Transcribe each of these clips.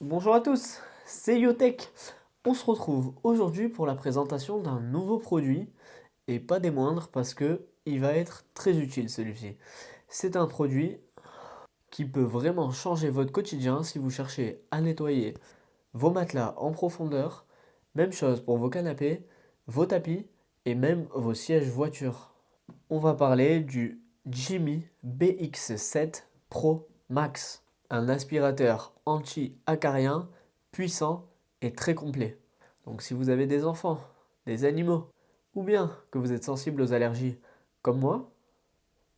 Bonjour à tous, c'est Yotech. On se retrouve aujourd'hui pour la présentation d'un nouveau produit et pas des moindres parce que il va être très utile celui-ci. C'est un produit qui peut vraiment changer votre quotidien si vous cherchez à nettoyer vos matelas en profondeur. Même chose pour vos canapés, vos tapis et même vos sièges voiture. On va parler du Jimmy BX7 Pro Max, un aspirateur anti-acarien puissant et très complet. Donc si vous avez des enfants, des animaux, ou bien que vous êtes sensible aux allergies comme moi,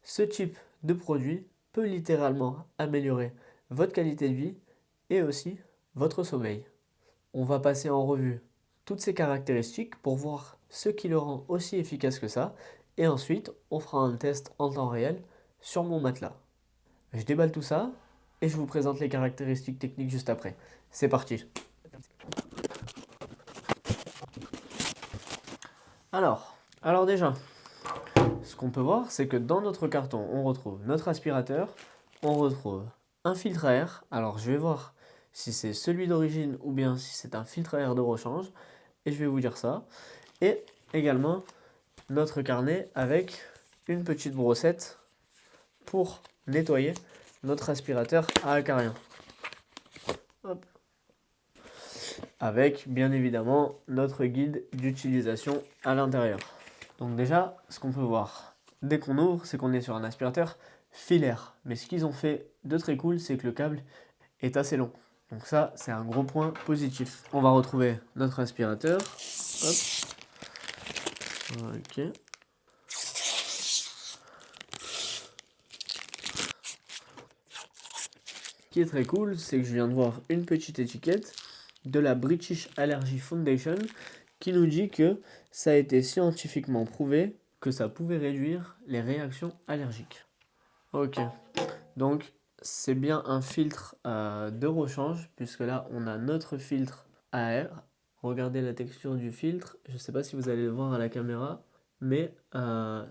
ce type de produit peut littéralement améliorer votre qualité de vie et aussi votre sommeil. On va passer en revue toutes ces caractéristiques pour voir ce qui le rend aussi efficace que ça. Et ensuite, on fera un test en temps réel sur mon matelas. Je déballe tout ça et je vous présente les caractéristiques techniques juste après. C'est parti. Alors déjà, ce qu'on peut voir, c'est que dans notre carton, on retrouve notre aspirateur, on retrouve un filtre à air. Alors je vais voir si c'est celui d'origine ou bien si c'est un filtre à air de rechange. Et je vais vous dire ça. Et également notre carnet avec une petite brossette pour nettoyer notre aspirateur à acarien. Hop. Avec bien évidemment notre guide d'utilisation à l'intérieur. Donc déjà, ce qu'on peut voir dès qu'on ouvre, c'est qu'on est sur un aspirateur filaire. Mais ce qu'ils ont fait de très cool, c'est que le câble est assez long. Donc ça, c'est un gros point positif. On va retrouver notre aspirateur. Hop. Ok. Ce qui est très cool, c'est que je viens de voir une petite étiquette de la British Allergy Foundation qui nous dit que ça a été scientifiquement prouvé que ça pouvait réduire les réactions allergiques. Ok, donc c'est bien un filtre de rechange puisque là on a notre filtre à air. Regardez la texture du filtre, je ne sais pas si vous allez le voir à la caméra, mais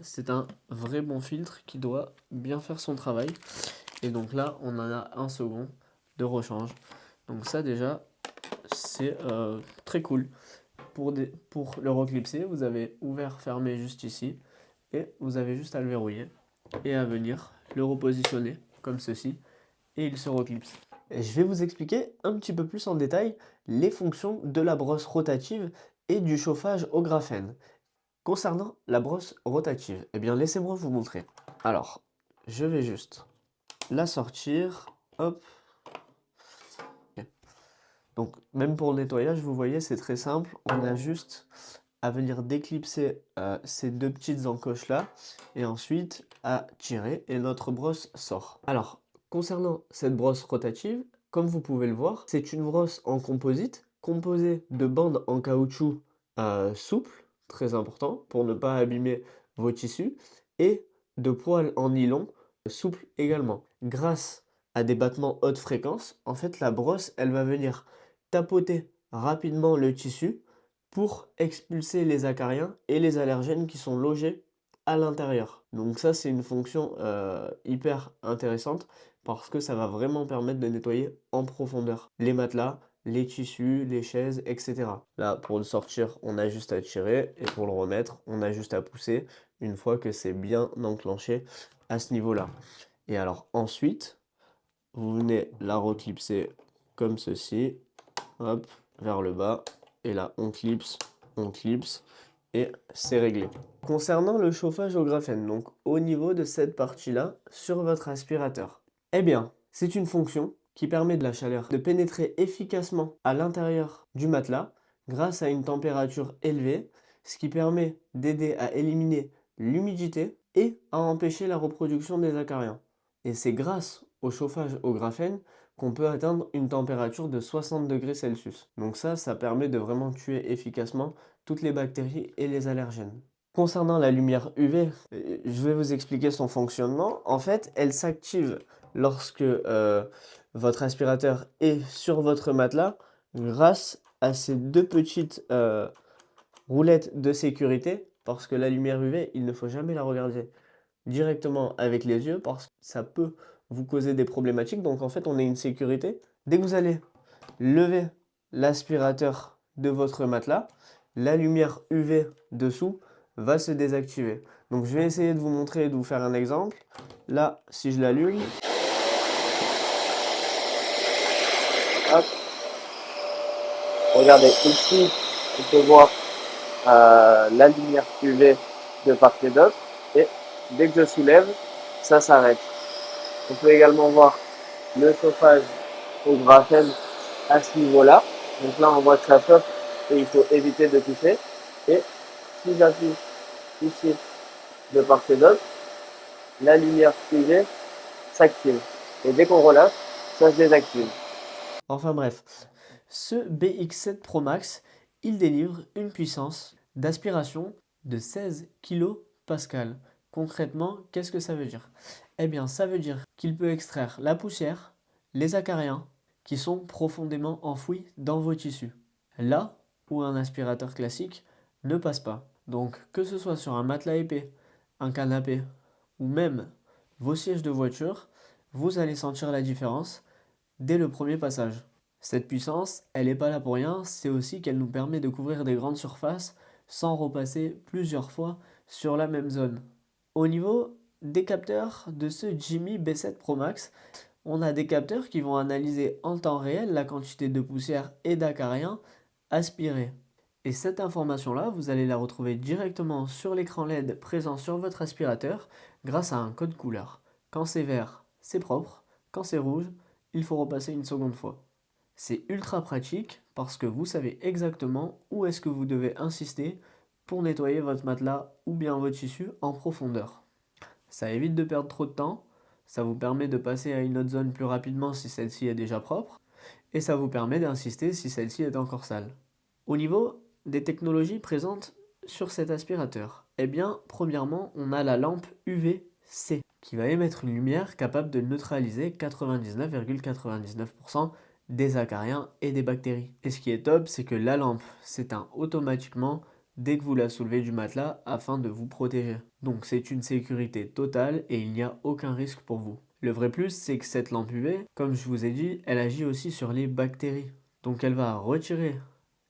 c'est un vrai bon filtre qui doit bien faire son travail. Et donc là, on en a un second de rechange. Donc ça déjà, c'est très cool. Pour le reclipser, vous avez ouvert, fermé juste ici. Et vous avez juste à le verrouiller et à venir le repositionner comme ceci. Et il se reclipse. Et je vais vous expliquer un petit peu plus en détail les fonctions de la brosse rotative et du chauffage au graphène. Concernant la brosse rotative, eh bien laissez-moi vous montrer. Alors, je vais juste la sortir. Hop. Donc même pour le nettoyage, vous voyez, c'est très simple. On a juste à venir déclipser ces deux petites encoches là et ensuite à tirer et notre brosse sort. Alors, concernant cette brosse rotative, comme vous pouvez le voir, c'est une brosse en composite composée de bandes en caoutchouc souples, très important pour ne pas abîmer vos tissus, et de poils en nylon souples également. Grâce à des battements haute fréquence, en fait la brosse, elle va venir tapoter rapidement le tissu pour expulser les acariens et les allergènes qui sont logés à l'intérieur. Donc ça, c'est une fonction hyper intéressante parce que ça va vraiment permettre de nettoyer en profondeur les matelas, les tissus, les chaises, etc. Là, pour le sortir, on a juste à tirer et pour le remettre, on a juste à pousser une fois que c'est bien enclenché à ce niveau-là. Et alors ensuite, vous venez la reclipser comme ceci, hop, vers le bas, et là on clipse, et c'est réglé. Concernant le chauffage au graphène, donc au niveau de cette partie-là, sur votre aspirateur, eh bien, c'est une fonction qui permet de la chaleur de pénétrer efficacement à l'intérieur du matelas grâce à une température élevée, ce qui permet d'aider à éliminer l'humidité et à empêcher la reproduction des acariens. Et c'est grâce au chauffage au graphène qu'on peut atteindre une température de 60 degrés Celsius. Donc ça permet de vraiment tuer efficacement toutes les bactéries et les allergènes. Concernant la lumière UV, je vais vous expliquer son fonctionnement. En fait, elle s'active lorsque votre aspirateur est sur votre matelas grâce à ces deux petites roulettes de sécurité parce que la lumière UV, il ne faut jamais la regarder directement avec les yeux parce que ça peut vous causer des problématiques. Donc en fait, on a une sécurité. Dès que vous allez levez l'aspirateur de votre matelas, la lumière UV dessous va se désactiver. Donc je vais essayer de vous montrer et de vous faire un exemple. Là, si je l'allume, hop, regardez, ici, on peut voir la lumière UV de part et d'autre. Et dès que je soulève, ça s'arrête. On peut également voir le chauffage au graphène à ce niveau-là. Donc là, on voit que ça chauffe et il faut éviter de toucher. Et si j'appuie ici de part et d'autre, la lumière UV s'active. Et dès qu'on relâche, ça se désactive. Enfin bref, ce BX7 Pro Max, il délivre une puissance d'aspiration de 16 kPa. Concrètement, qu'est-ce que ça veut dire? Eh bien, ça veut dire qu'il peut extraire la poussière, les acariens, qui sont profondément enfouis dans vos tissus. Là où un aspirateur classique ne passe pas. Donc, que ce soit sur un matelas épais, un canapé ou même vos sièges de voiture, vous allez sentir la différence dès le premier passage. Cette puissance, elle n'est pas là pour rien, c'est aussi qu'elle nous permet de couvrir des grandes surfaces sans repasser plusieurs fois sur la même zone. Au niveau des capteurs de ce Jimmy B7 Pro Max, on a des capteurs qui vont analyser en temps réel la quantité de poussière et d'acariens aspirés. Et cette information-là, vous allez la retrouver directement sur l'écran LED présent sur votre aspirateur grâce à un code couleur. Quand c'est vert, c'est propre. Quand c'est rouge, il faut repasser une seconde fois. C'est ultra pratique parce que vous savez exactement où est-ce que vous devez insister pour nettoyer votre matelas ou bien vos tissus en profondeur. Ça évite de perdre trop de temps, ça vous permet de passer à une autre zone plus rapidement si celle-ci est déjà propre, et ça vous permet d'insister si celle-ci est encore sale. Au niveau des technologies présentes sur cet aspirateur, eh bien, premièrement, on a la lampe UVC qui va émettre une lumière capable de neutraliser 99,99% des acariens et des bactéries. Et ce qui est top, c'est que la lampe s'éteint automatiquement dès que vous la soulevez du matelas afin de vous protéger. Donc c'est une sécurité totale et il n'y a aucun risque pour vous. Le vrai plus, c'est que cette lampe UV, comme je vous ai dit, elle agit aussi sur les bactéries. Donc elle va retirer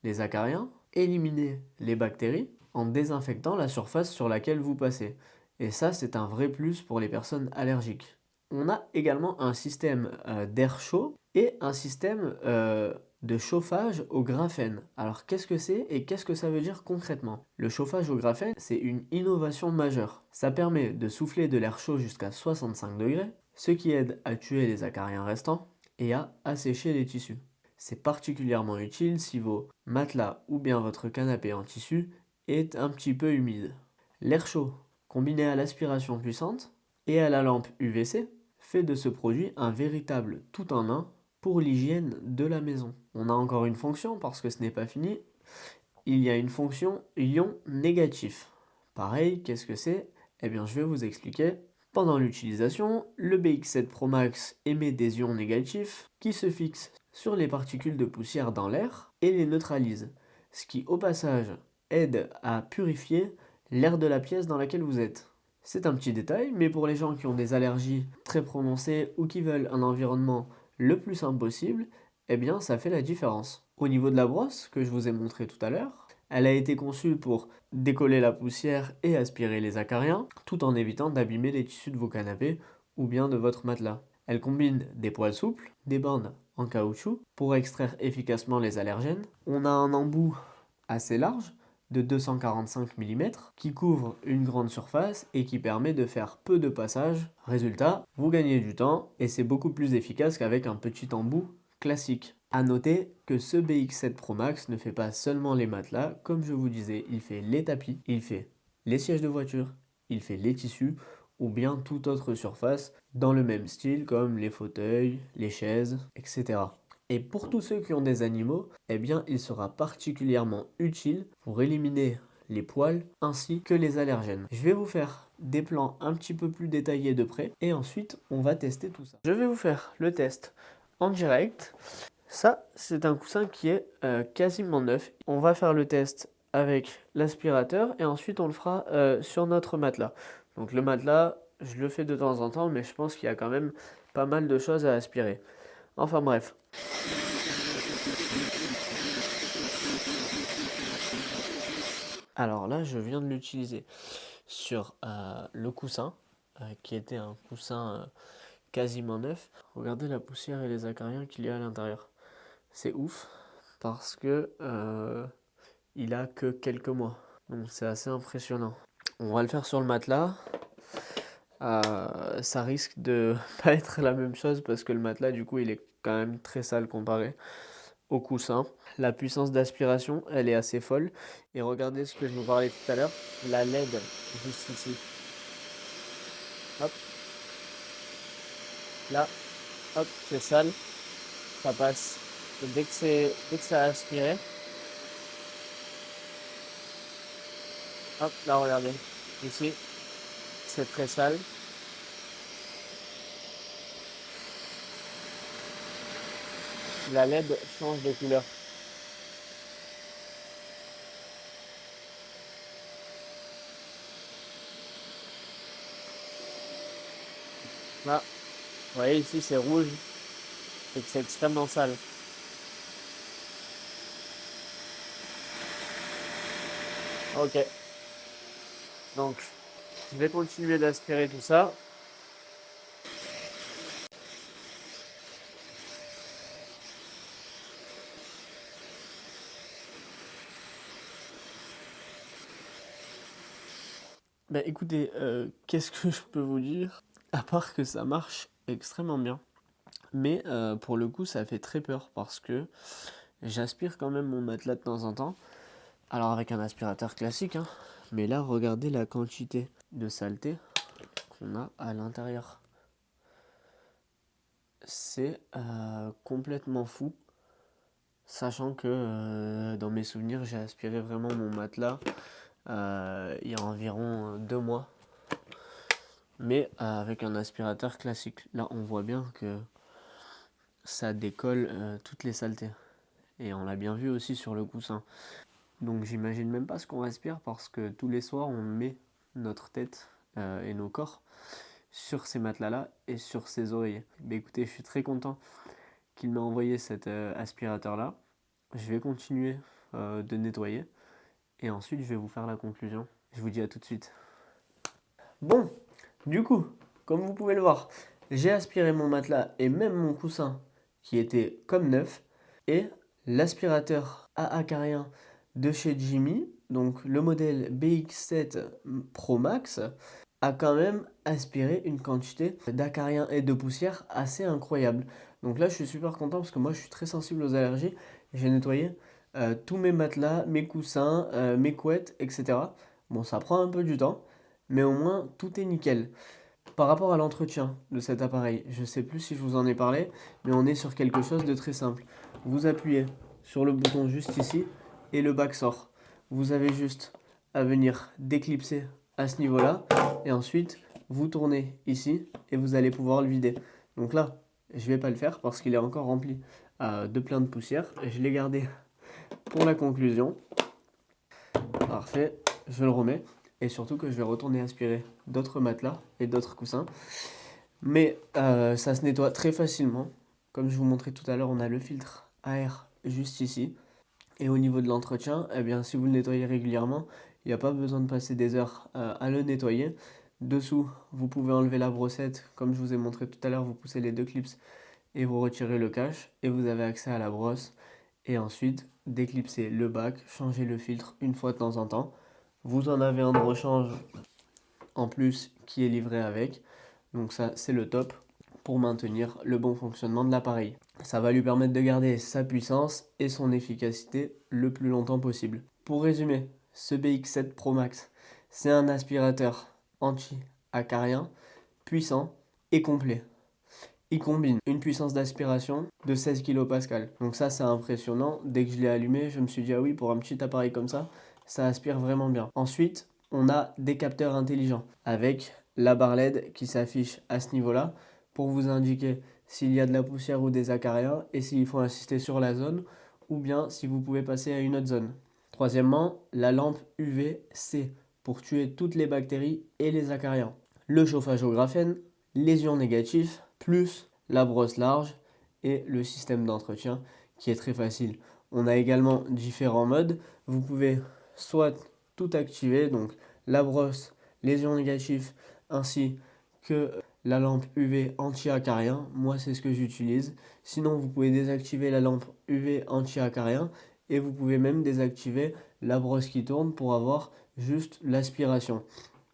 les acariens, éliminer les bactéries en désinfectant la surface sur laquelle vous passez. Et ça, c'est un vrai plus pour les personnes allergiques. On a également un système d'air chaud et un système de chauffage au graphène. Alors qu'est-ce que c'est et qu'est-ce que ça veut dire concrètement? Le chauffage au graphène, c'est une innovation majeure. Ça permet de souffler de l'air chaud jusqu'à 65 degrés, ce qui aide à tuer les acariens restants et à assécher les tissus. C'est particulièrement utile si vos matelas ou bien votre canapé en tissu est un petit peu humide. L'air chaud, combiné à l'aspiration puissante et à la lampe UVC, fait de ce produit un véritable tout en un pour l'hygiène de la maison. On a encore une fonction parce que ce n'est pas fini. Il y a une fonction ion négatif. Pareil, qu'est-ce que c'est? Eh bien, je vais vous expliquer. Pendant l'utilisation, le BX7 Pro Max émet des ions négatifs qui se fixent sur les particules de poussière dans l'air et les neutralisent, ce qui au passage aide à purifier l'air de la pièce dans laquelle vous êtes. C'est un petit détail, mais pour les gens qui ont des allergies très prononcées ou qui veulent un environnement le plus simple possible, eh bien ça fait la différence. Au niveau de la brosse que je vous ai montré tout à l'heure, elle a été conçue pour décoller la poussière et aspirer les acariens, tout en évitant d'abîmer les tissus de vos canapés ou bien de votre matelas. Elle combine des poils souples, des bandes en caoutchouc pour extraire efficacement les allergènes. On a un embout assez large de 245 mm qui couvre une grande surface et qui permet de faire peu de passages. Résultat, vous gagnez du temps et c'est beaucoup plus efficace qu'avec un petit embout classique. A noter que ce BX7 Pro Max ne fait pas seulement les matelas, comme je vous disais, il fait les tapis, il fait les sièges de voiture, il fait les tissus ou bien toute autre surface dans le même style comme les fauteuils, les chaises, etc. Et pour tous ceux qui ont des animaux, eh bien il sera particulièrement utile pour éliminer les poils ainsi que les allergènes. Je vais vous faire des plans un petit peu plus détaillés de près et ensuite on va tester tout ça. Je vais vous faire le test en direct. Ça, c'est un coussin qui est quasiment neuf. On va faire le test avec l'aspirateur et ensuite on le fera sur notre matelas. Donc le matelas, je le fais de temps en temps, mais je pense qu'il y a quand même pas mal de choses à aspirer. Enfin bref. Alors là, je viens de l'utiliser sur le coussin, qui était un coussin quasiment neuf. Regardez la poussière et les acariens qu'il y a à l'intérieur. C'est ouf parce que il a que quelques mois. Donc c'est assez impressionnant. On va le faire sur le matelas. Ça risque de pas être la même chose parce que le matelas, du coup, il est quand même très sale comparé au coussin. La puissance d'aspiration, elle est assez folle. Et regardez ce que je vous parlais tout à l'heure, la LED juste ici. Hop, là, hop, c'est sale, ça passe. Et dès que ça a aspiré, hop, là, regardez, ici, c'est très sale. La LED change de couleur. Là, vous voyez ici, c'est rouge, et que c'est extrêmement sale. Ok, donc je vais continuer d'aspirer tout ça. Bah écoutez, qu'est-ce que je peux vous dire? À part que ça marche extrêmement bien. Mais pour le coup, ça fait très peur parce que j'aspire quand même mon matelas de temps en temps. Alors avec un aspirateur classique, hein. Mais là, regardez la quantité de saleté qu'on a à l'intérieur. C'est complètement fou. Sachant que dans mes souvenirs, j'ai aspiré vraiment mon matelas il y a environ 2 mois. Mais avec un aspirateur classique. Là, on voit bien que ça décolle toutes les saletés. Et on l'a bien vu aussi sur le coussin. Donc j'imagine même pas ce qu'on respire parce que tous les soirs, on met notre tête et nos corps sur ces matelas-là et sur ces oreillers. Mais écoutez, je suis très content qu'il m'a envoyé cet aspirateur-là. Je vais continuer de nettoyer et ensuite je vais vous faire la conclusion. Je vous dis à tout de suite. Bon, du coup, comme vous pouvez le voir, j'ai aspiré mon matelas et même mon coussin qui était comme neuf et l'aspirateur à acarien de chez Jimmy, donc le modèle BX7 Pro Max, a quand même aspiré une quantité d'acariens et de poussière assez incroyable. Donc là, je suis super content parce que moi, je suis très sensible aux allergies. J'ai nettoyé tous mes matelas, mes coussins, mes couettes, etc. Bon, ça prend un peu du temps, mais au moins, tout est nickel. Par rapport à l'entretien de cet appareil, je ne sais plus si je vous en ai parlé, mais on est sur quelque chose de très simple. Vous appuyez sur le bouton juste ici et le bac sort. Vous avez juste à venir déclipser à ce niveau-là et ensuite vous tournez ici et vous allez pouvoir le vider. Donc là, je ne vais pas le faire parce qu'il est encore rempli de plein de poussière. Je l'ai gardé pour la conclusion. Parfait, je le remets. Et surtout que je vais retourner aspirer d'autres matelas et d'autres coussins. Mais ça se nettoie très facilement. Comme je vous montrais tout à l'heure, on a le filtre à air juste ici. Et au niveau de l'entretien, eh bien, si vous le nettoyez régulièrement, il n'y a pas besoin de passer des heures à le nettoyer. Dessous, vous pouvez enlever la brossette. Comme je vous ai montré tout à l'heure, vous poussez les deux clips et vous retirez le cache. Et vous avez accès à la brosse. Et ensuite, déclipser le bac, changer le filtre une fois de temps en temps. Vous en avez un de rechange en plus qui est livré avec. Donc ça, c'est le top pour maintenir le bon fonctionnement de l'appareil. Ça va lui permettre de garder sa puissance et son efficacité le plus longtemps possible. Pour résumer, ce BX7 Pro Max, c'est un aspirateur anti-acarien, puissant et complet. Il combine une puissance d'aspiration de 16 kPa. Donc ça, c'est impressionnant. Dès que je l'ai allumé, je me suis dit, ah oui, pour un petit appareil comme ça aspire vraiment bien. Ensuite, on a des capteurs intelligents avec la barre LED qui s'affiche à ce niveau-là pour vous indiquer s'il y a de la poussière ou des acariens et s'il faut insister sur la zone ou bien si vous pouvez passer à une autre zone. Troisièmement, la lampe UV-C pour tuer toutes les bactéries et les acariens. Le chauffage au graphène, les ions négatifs, plus la brosse large et le système d'entretien qui est très facile. On a également différents modes. Vous pouvez soit tout activer, donc la brosse, les ions négatifs, ainsi que la lampe UV anti-acarien. Moi, c'est ce que j'utilise. Sinon, vous pouvez désactiver la lampe UV anti-acarien et vous pouvez même désactiver la brosse qui tourne pour avoir juste l'aspiration.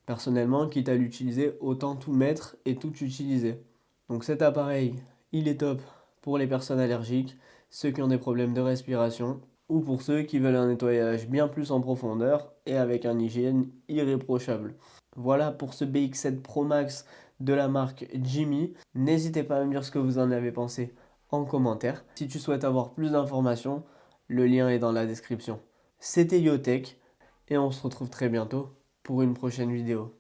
Personnellement, quitte à l'utiliser, autant tout mettre et tout utiliser. Donc cet appareil, il est top pour les personnes allergiques, ceux qui ont des problèmes de respiration, ou pour ceux qui veulent un nettoyage bien plus en profondeur et avec un hygiène irréprochable. Voilà pour ce BX7 Pro Max de la marque Jimmy. N'hésitez pas à me dire ce que vous en avez pensé en commentaire. Si tu souhaites avoir plus d'informations, le lien est dans la description. C'était YoTech et on se retrouve très bientôt pour une prochaine vidéo.